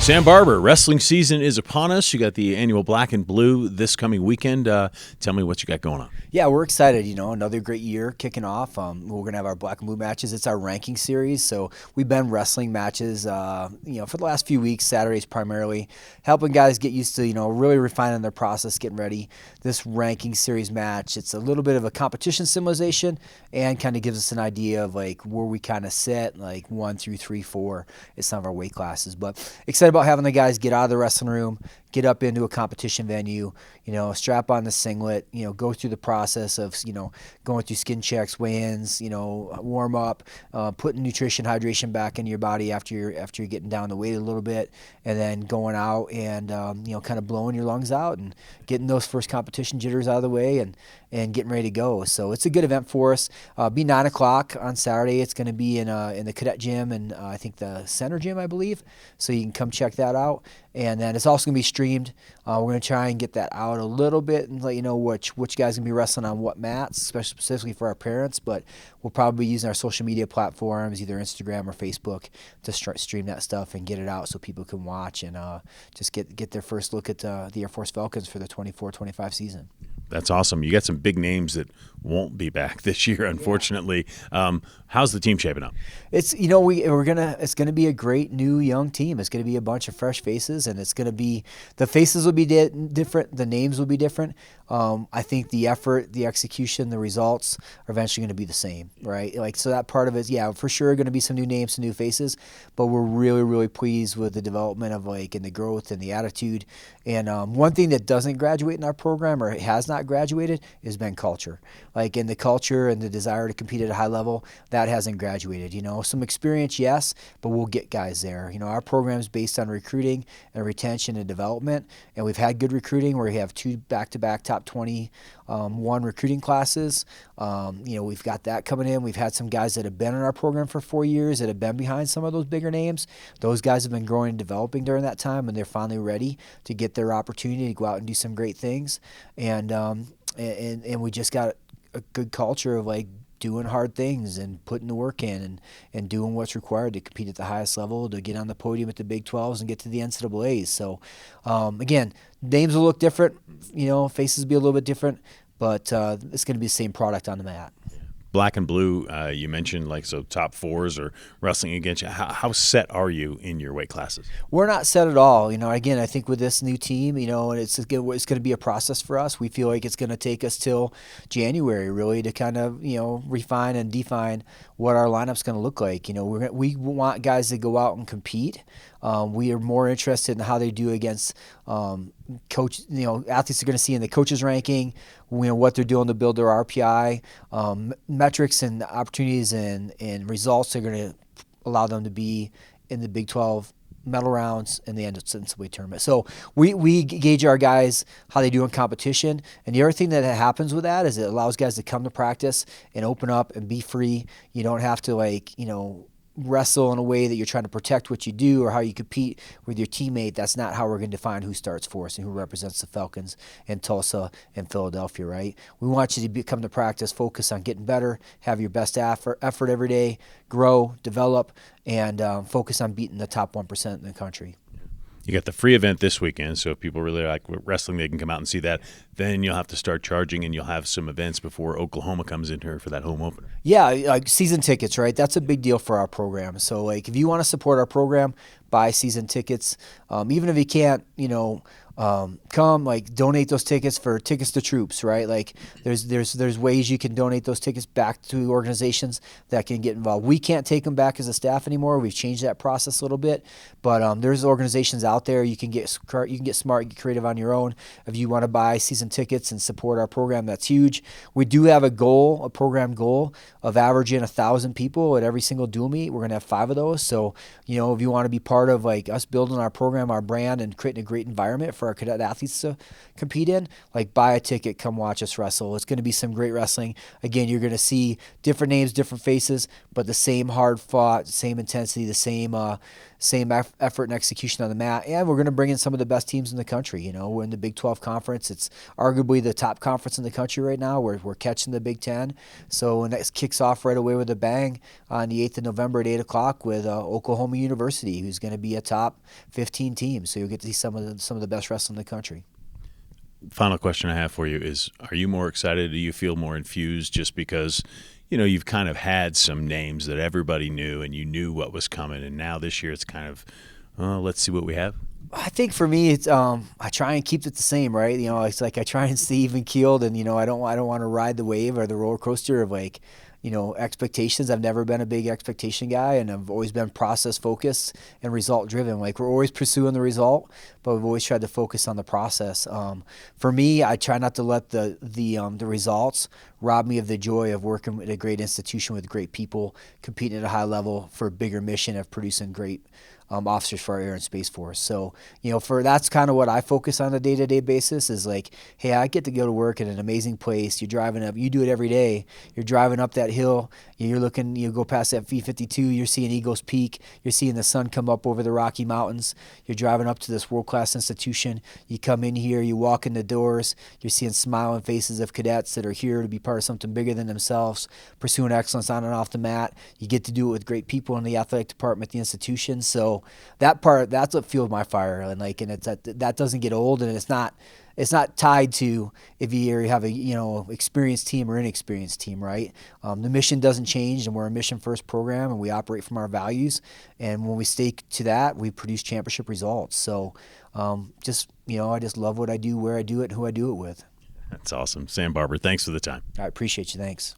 Sam Barber, wrestling season is upon us. You got the annual Black and Blue this coming weekend. Tell me what you got going on. Yeah, we're excited. Another great year kicking off. We're going to have our Black and Blue matches. It's our ranking series, so we've been wrestling matches, for the last few weeks, Saturdays primarily, helping guys get used to, really refining their process, getting ready. This ranking series match, it's a little bit of a competition symbolization and kind of gives us an idea of like where we kind of sit, like 1 through 3, 4 is some of our weight classes. But excited about having the guys get out of the wrestling room, get up into a competition venue, strap on the singlet, go through the process of, going through skin checks, weigh-ins, warm up, putting nutrition, hydration back into your body after you're getting down the weight a little bit, and then going out and, kind of blowing your lungs out and getting those first competition jitters out of the way and getting ready to go. So it's a good event for us. Be 9 o'clock on Saturday. It's going to be in the cadet gym and I think the center gym, I believe. So you can come check that out. And then it's also going to be streamed. We're going to try and get that out a little bit and let you know which guys going to be wrestling on what mats, especially specifically for our parents. But we'll probably be using our social media platforms, either Instagram or Facebook, to stream that stuff and get it out so people can watch and just get their first look at the Air Force Falcons for the 24-25 season. That's awesome. You got some big names that won't be back this year, unfortunately. Yeah. How's the team shaping up? It's it's gonna be a great new young team. It's gonna be a bunch of fresh faces, and it's gonna be the faces will be different, the names will be different. I think the effort, the execution, the results are eventually going to be the same, right? So that part of it, yeah, for sure going to be some new names, some new faces, but we're really, really pleased with the development of and the growth and the attitude. And one thing that doesn't graduate in our program or has not graduated has been culture. In the culture and the desire to compete at a high level, that hasn't graduated. Some experience, yes, but we'll get guys there. Our program is based on recruiting and retention and development, and we've had good recruiting where we have 2 back-to-back top 21 recruiting classes. We've got that coming in. We've had some guys that have been in our program for 4 years that have been behind some of those bigger names. Those guys have been growing and developing during that time, and they're finally ready to get their opportunity to go out and do some great things. And we just got a good culture of doing hard things and putting the work in and doing what's required to compete at the highest level, to get on the podium at the Big 12s and get to the NCAAs. So, again, names will look different, faces will be a little bit different, but it's going to be the same product on the mat. Black and Blue, you mentioned top 4s or wrestling against you. How set are you in your weight classes? We're not set at all. Again, I think with this new team, and it's going to be a process for us. We feel like it's going to take us till January really to kind of, refine and define what our lineup's going to look like. We want guys to go out and compete. We are more interested in how they do against coach. Athletes are going to see in the coaches ranking, what they're doing to build their RPI, metrics and opportunities and results are going to allow them to be in the Big 12 medal rounds and the NCAA tournament. So we gauge our guys how they do in competition. And the other thing that happens with that is it allows guys to come to practice and open up and be free. You don't have to wrestle in a way that you're trying to protect what you do or how you compete with your teammate. That's not how we're going to define who starts for us and who represents the Falcons in Tulsa and Philadelphia, right? We want you to come to practice, focus on getting better, have your best effort every day, grow, develop, and focus on beating the top 1% in the country. You got the free event this weekend, so if people really like wrestling, they can come out and see that. Then you'll have to start charging, and you'll have some events before Oklahoma comes in here for that home opener. Yeah, season tickets, right? That's a big deal for our program. So, if you want to support our program, buy season tickets. Even if you can't, come, donate those tickets for Tickets to Troops, right? There's ways you can donate those tickets back to organizations that can get involved. We can't take them back as a staff anymore. We've changed that process a little bit, but there's organizations out there you can get smart, get creative on your own. If you want to buy season tickets and support our program, that's huge. We do have a program goal of averaging 1,000 people at every single dual meet. We're going to have 5 of those. So, if you want to be part of us building our program, our brand, and creating a great environment for for our cadet athletes to compete in, like buy a ticket, come watch us wrestle. It's going to be some great wrestling. Again, you're going to see different names, different faces, but the same hard fought, same intensity, the same effort and execution on the mat. And we're going to bring in some of the best teams in the country. You know, we're in the Big 12 conference. It's arguably the top conference in the country right now. We're catching the Big 10. So when that kicks off right away with a bang on the 8th of November at 8 o'clock with Oklahoma University, who's going to be a top 15 team. So you'll get to see some of the best wrestling in the country. Final question I have for you is, are you more excited? Do you feel more infused just because, you know, you've kind of had some names that everybody knew and you knew what was coming, and now this year it's kind of, let's see what we have? I think for me, it's I try and keep it the same, right? You know, it's like I try and stay even keeled, and you know, I don't want to ride the wave or the roller coaster of like, you know, expectations. I've never been a big expectation guy, and I've always been process focused and result driven. Like we're always pursuing the result, but we've always tried to focus on the process. For me, I try not to let the results rob me of the joy of working at a great institution with great people, competing at a high level for a bigger mission of producing great officers for our Air and Space Force. So, you know, that's kind of what I focus on a day-to-day basis is like, hey, I get to go to work in an amazing place. You're driving up, you do it every day. You're driving up that hill, you're looking, you go past that V-52, you're seeing Eagles Peak, you're seeing the sun come up over the Rocky Mountains. You're driving up to this world-class institution. You come in here, you walk in the doors, you're seeing smiling faces of cadets that are here to be part of something bigger than themselves, pursuing excellence on and off the mat. You get to do it with great people in the athletic department at the institution. So that part, that's what fueled my fire, and it's that doesn't get old, and it's not tied to if you have a, you know, experienced team or inexperienced team, right? The mission doesn't change, and we're a mission first program, and we operate from our values, and when we stay to that, we produce championship results. So just, you know, I just love what I do, where I do it, and who I do it with. That's awesome. Sam Barber, thanks for the time. I appreciate you. Thanks.